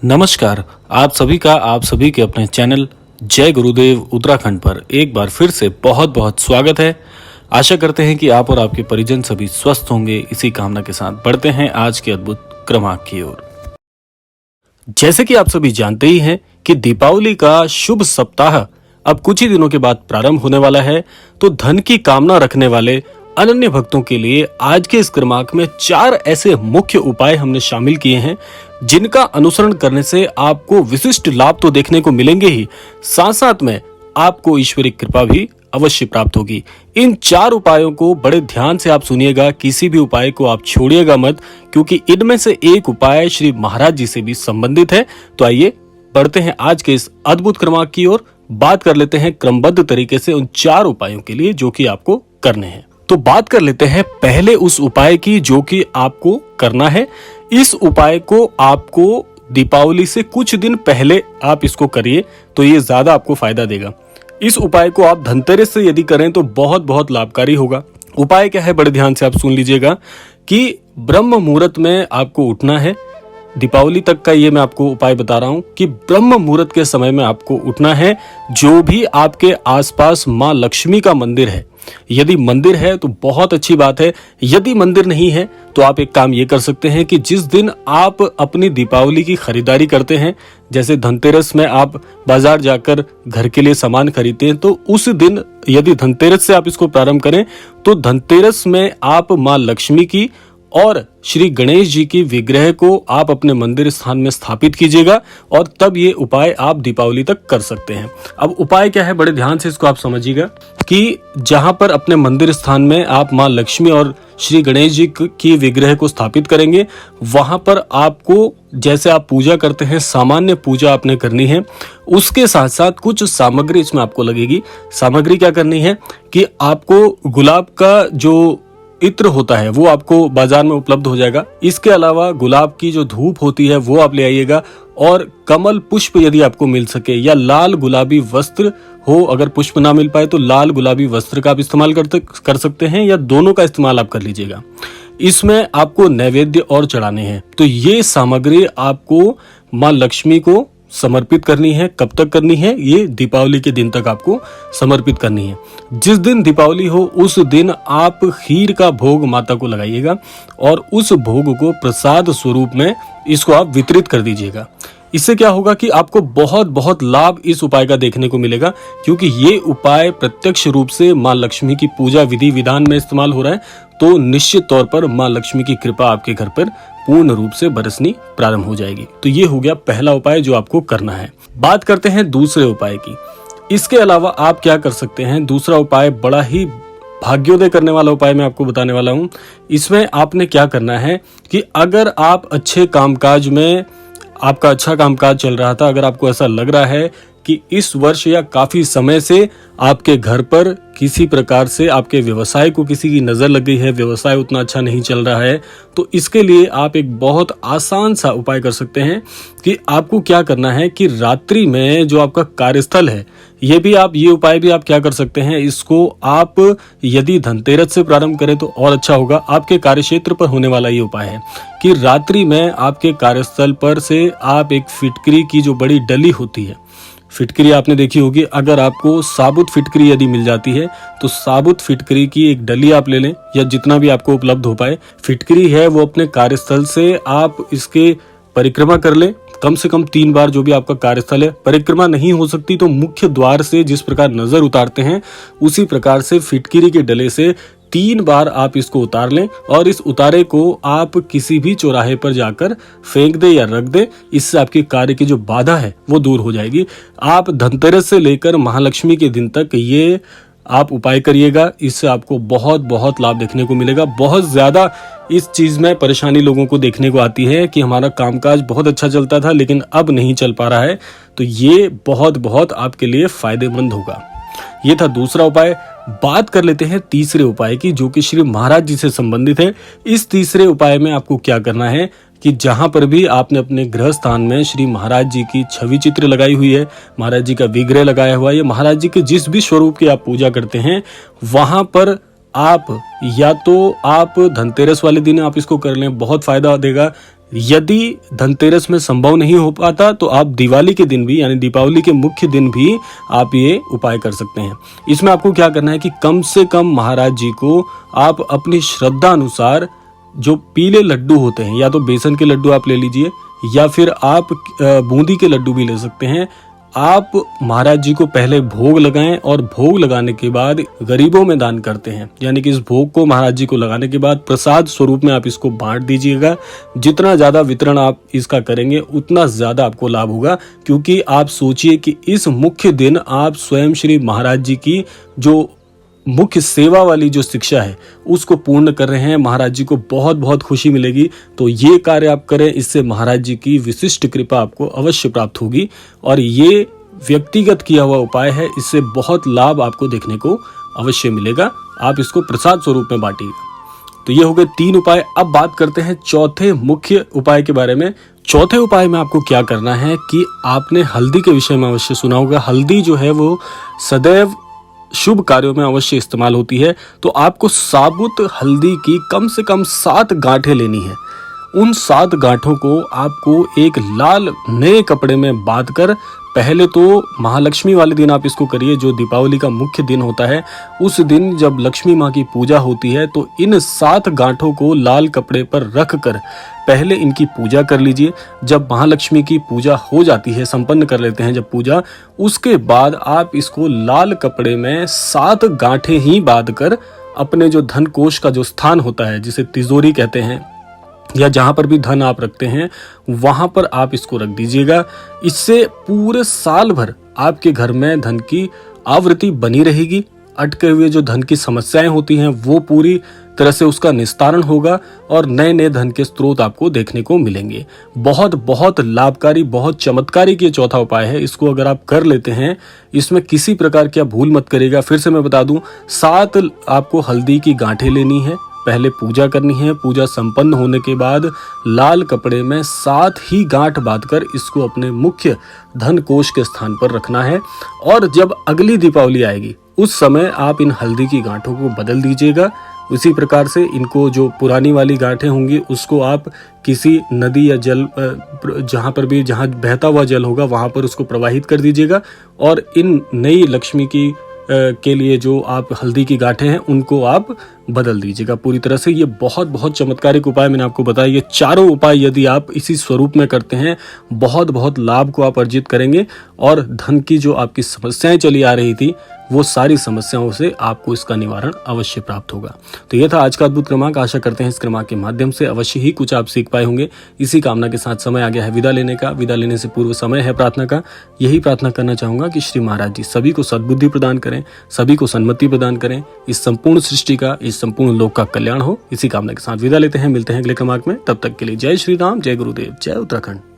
नमस्कार। आप सभी के अपने चैनल जय गुरुदेव उत्तराखंड पर एक बार फिर से बहुत बहुत स्वागत है। आशा करते हैं कि आप और आपके परिजन सभी स्वस्थ होंगे। इसी कामना के साथ बढ़ते हैं आज के अद्भुत क्रमांक की ओर। जैसे कि आप सभी जानते ही हैं कि दीपावली का शुभ सप्ताह अब कुछ ही दिनों के बाद प्रारंभ होने वाला है, तो धन की कामना रखने वाले अनन्य भक्तों के लिए आज के इस क्रमांक में 4 ऐसे मुख्य उपाय हमने शामिल किए हैं जिनका अनुसरण करने से आपको विशिष्ट लाभ तो देखने को मिलेंगे ही, साथ साथ में आपको ईश्वरी कृपा भी अवश्य प्राप्त होगी। इन 4 उपायों को बड़े ध्यान से आप सुनिएगा, किसी भी उपाय को आप छोड़िएगा मत, क्योंकि इनमें से एक उपाय श्री महाराज जी से भी संबंधित है। तो आइए बढ़ते हैं आज के इस अद्भुत क्रमांक की ओर। बात कर लेते हैं क्रमबद्ध तरीके से उन 4 उपायों के लिए जो कि आपको करने हैं। तो बात कर लेते हैं पहले उस उपाय की जो कि आपको करना है। इस उपाय को आपको दीपावली से कुछ दिन पहले आप इसको करिए, तो ये ज्यादा आपको फायदा देगा। इस उपाय को आप धनतेरस से यदि करें तो बहुत बहुत लाभकारी होगा। उपाय क्या है, बड़े ध्यान से आप सुन लीजिएगा कि ब्रह्म मुहूर्त में आपको उठना है। दीपावली तक का ये मैं आपको उपाय बता रहा हूं कि ब्रह्म मुहूर्त के समय में आपको उठना है। जो भी आपके आसपास माँ लक्ष्मी का मंदिर है, यदि मंदिर है तो बहुत अच्छी बात है। यदि मंदिर नहीं है तो आप एक काम ये कर सकते हैं कि जिस दिन आप अपनी दीपावली की खरीदारी करते हैं, जैसे धनतेरस में आप बाजार जाकर घर के लिए सामान खरीदते हैं, तो उस दिन यदि धनतेरस से आप इसको प्रारंभ करें तो धनतेरस में आप माँ लक्ष्मी की और श्री गणेश जी की विग्रह को आप अपने मंदिर स्थान में स्थापित कीजिएगा और तब ये उपाय आप दीपावली तक कर सकते हैं। अब उपाय क्या है, बड़े ध्यान से इसको आप समझिएगा कि जहां पर अपने मंदिर स्थान में आप मां लक्ष्मी और श्री गणेश जी की विग्रह को स्थापित करेंगे, वहां पर आपको जैसे आप पूजा करते हैं सामान्य पूजा आपने करनी है। उसके साथ साथ कुछ सामग्री इसमें आपको लगेगी। सामग्री क्या करनी है कि आपको गुलाब का जो इत्र होता है वो आपको बाजार में उपलब्ध हो जाएगा। इसके अलावा गुलाब की जो धूप होती है वो आप ले आइएगा, और कमल पुष्प यदि आपको मिल सके या लाल गुलाबी वस्त्र हो, अगर पुष्प ना मिल पाए तो लाल गुलाबी वस्त्र का आप इस्तेमाल कर सकते हैं, या दोनों का इस्तेमाल आप कर लीजिएगा। इसमें आपको नैवेद्य और चढ़ाने हैं। तो ये सामग्री आपको माँ लक्ष्मी को समर्पित करनी है। कब तक करनी है? ये दीपावली के दिन तक आपको समर्पित करनी है। जिस दिन दीपावली हो उस दिन आप खीर का भोग माता को लगाइएगा और उस भोग को प्रसाद स्वरूप में इसको आप वितरित कर दीजिएगा। इससे क्या होगा कि आपको बहुत बहुत लाभ इस उपाय का देखने को मिलेगा, क्योंकि ये उपाय प्रत्यक्ष रूप से माँ लक्ष्मी की पूजा विधि विधान में इस्तेमाल हो रहा है। तो निश्चित तौर पर माँ लक्ष्मी की कृपा आपके घर पर पूर्ण रूप से बरसनी प्रारंभ हो जाएगी। तो ये हो गया पहला उपाय जो आपको करना है। बात करते हैं दूसरे उपाय की। इसके अलावा आप क्या कर सकते हैं? दूसरा उपाय बड़ा ही भाग्योदय करने वाला उपाय मैं आपको बताने वाला हूं। इसमें आपने क्या करना है कि अगर आप अच्छे कामकाज में, आपका अच्छा कामकाज चल रहा था, अगर आपको ऐसा लग रहा है कि इस वर्ष या काफी समय से आपके घर पर किसी प्रकार से आपके व्यवसाय को किसी की नजर लग गई है, व्यवसाय उतना अच्छा नहीं चल रहा है, तो इसके लिए आप एक बहुत आसान सा उपाय कर सकते हैं कि आपको क्या करना है कि रात्रि में जो आपका कार्यस्थल है, ये उपाय भी आप क्या कर सकते हैं, इसको आप यदि धनतेरस से प्रारंभ करें तो और अच्छा होगा। आपके कार्यक्षेत्र पर होने वाला ये उपाय है कि रात्रि में आपके कार्यस्थल पर से आप एक फिटकरी की जो बड़ी डली होती है, फिटकरी आपने देखी होगी, अगर आपको साबुत फिटकरी यदि मिल जाती है तो साबुत फिटकरी की एक डली आप ले लें, या जितना भी आपको उपलब्ध हो पाए। फिटकरी है वो अपने कार्यस्थल से आप इसके परिक्रमा कर लें, कम से कम 3 बार। जो भी आपका कार्यस्थल है, परिक्रमा नहीं हो सकती तो मुख्य द्वार से जिस प्रकार नजर उतारते हैं उसी प्रकार से फिटकरी के डले से 3 बार आप इसको उतार लें, और इस उतारे को आप किसी भी चौराहे पर जाकर फेंक दे या रख दे। इससे आपके कार्य की जो बाधा है वो दूर हो जाएगी। आप धनतेरस से लेकर महालक्ष्मी के दिन तक ये आप उपाय करिएगा। इससे आपको बहुत बहुत लाभ देखने को मिलेगा। बहुत ज्यादा इस चीज में परेशानी लोगों को देखने को आती है कि हमारा कामकाज बहुत अच्छा चलता था लेकिन अब नहीं चल पा रहा है, तो ये बहुत बहुत आपके लिए फायदेमंद होगा। ये था दूसरा उपाय। बात कर लेते हैं तीसरे उपाय की, जो कि श्री महाराज जी से संबंधित है। इस तीसरे उपाय में आपको क्या करना है कि जहां पर भी आपने अपने गृह स्थान में श्री महाराज जी की छवि चित्र लगाई हुई है, महाराज जी का विग्रह लगाया हुआ है, महाराज जी के जिस भी स्वरूप की आप पूजा करते हैं, वहां पर आप या तो आप धनतेरस वाले दिन आप इसको कर लें, बहुत फायदा देगा। यदि धनतेरस में संभव नहीं हो पाता तो आप दिवाली के दिन भी यानी दीपावली के मुख्य दिन भी आप ये उपाय कर सकते हैं। इसमें आपको क्या करना है कि कम से कम महाराज जी को आप अपनी श्रद्धा अनुसार जो पीले लड्डू होते हैं, या तो बेसन के लड्डू आप ले लीजिए या फिर आप बूंदी के लड्डू भी ले सकते हैं, आप महाराज जी को पहले भोग लगाएं और भोग लगाने के बाद गरीबों में दान करते हैं। यानी कि इस भोग को महाराज जी को लगाने के बाद प्रसाद स्वरूप में आप इसको बांट दीजिएगा। जितना ज्यादा वितरण आप इसका करेंगे उतना ज्यादा आपको लाभ होगा, क्योंकि आप सोचिए कि इस मुख्य दिन आप स्वयं श्री महाराज जी की जो मुख्य सेवा वाली जो शिक्षा है उसको पूर्ण कर रहे हैं। महाराज जी को बहुत बहुत खुशी मिलेगी। तो ये कार्य आप करें, इससे महाराज जी की विशिष्ट कृपा आपको अवश्य प्राप्त होगी। और ये व्यक्तिगत किया हुआ उपाय है, इससे बहुत लाभ आपको देखने को अवश्य मिलेगा। आप इसको प्रसाद स्वरूप में बांटिएगा। तो ये हो गए 3 उपाय। अब बात करते हैं चौथे मुख्य उपाय के बारे में। चौथे उपाय में आपको क्या करना है कि आपने हल्दी के विषय में अवश्य सुना होगा। हल्दी जो है वो सदैव शुभ कार्यों में अवश्य इस्तेमाल होती है। तो आपको साबुत हल्दी की कम से कम 7 गांठें लेनी है। उन 7 गांठों को आपको एक लाल नए कपड़े में बांधकर, पहले तो महालक्ष्मी वाले दिन आप इसको करिए, जो दीपावली का मुख्य दिन होता है। उस दिन जब लक्ष्मी माँ की पूजा होती है तो इन 7 गांठों को लाल कपड़े पर रख कर पहले इनकी पूजा कर लीजिए। जब महालक्ष्मी की पूजा हो जाती है, संपन्न कर लेते हैं जब पूजा, उसके बाद आप इसको लाल कपड़े में 7 गांठें ही बांधकर अपने जो धन कोष का जो स्थान होता है, जिसे तिजोरी कहते हैं, या जहां पर भी धन आप रखते हैं वहां पर आप इसको रख दीजिएगा। इससे पूरे साल भर आपके घर में धन की आवृत्ति बनी रहेगी। अटके हुए जो धन की समस्याएं होती हैं वो पूरी तरह से उसका निस्तारण होगा और नए नए धन के स्रोत आपको देखने को मिलेंगे। बहुत बहुत लाभकारी, बहुत चमत्कारिक ये चौथा उपाय है। इसको अगर आप कर लेते हैं, इसमें किसी प्रकार की भूल मत करिएगा। फिर से मैं बता दूं, 7 आपको हल्दी की गांठें लेनी है, पहले पूजा करनी है। पूजा संपन्न होने के बाद लाल कपड़े में 7 ही गांठ बांधकर इसको अपने मुख्य धन कोष के स्थान पर रखना है। और जब अगली दीपावली आएगी उस समय आप इन हल्दी की गांठों को बदल दीजिएगा। उसी प्रकार से इनको जो पुरानी वाली गांठें होंगी उसको आप किसी नदी या जल, जहां बहता हुआ जल होगा वहां पर उसको प्रवाहित कर दीजिएगा। और इन नई लक्ष्मी की के लिए जो आप हल्दी की गांठें हैं उनको आप बदल दीजिएगा पूरी तरह से। ये बहुत बहुत चमत्कारिक उपाय मैंने आपको बताया। ये चारों उपाय यदि आप इसी स्वरूप में करते हैं, बहुत बहुत लाभ को आप अर्जित करेंगे और धन की जो आपकी समस्याएं चली आ रही थी वो सारी समस्याओं से आपको इसका निवारण अवश्य प्राप्त होगा। तो ये था आज का अद्भुत क्रमांक। आशा करते हैं इस क्रमांक के माध्यम से अवश्य ही कुछ आप सीख पाए होंगे। इसी कामना के साथ समय आ गया है विदा लेने का। विदा लेने से पूर्व समय है प्रार्थना का। यही प्रार्थना करना चाहूंगा कि श्री महाराज जी सभी को सद्बुद्धि प्रदान करें, सभी को सन्मति प्रदान करें, इस संपूर्ण सृष्टि का, इस संपूर्ण लोक का कल्याण हो। इसी कामना के साथ विदा लेते हैं। मिलते हैं अगले क्रमांक में। तब तक के लिए जय श्री राम, जय गुरुदेव, जय उत्तराखंड।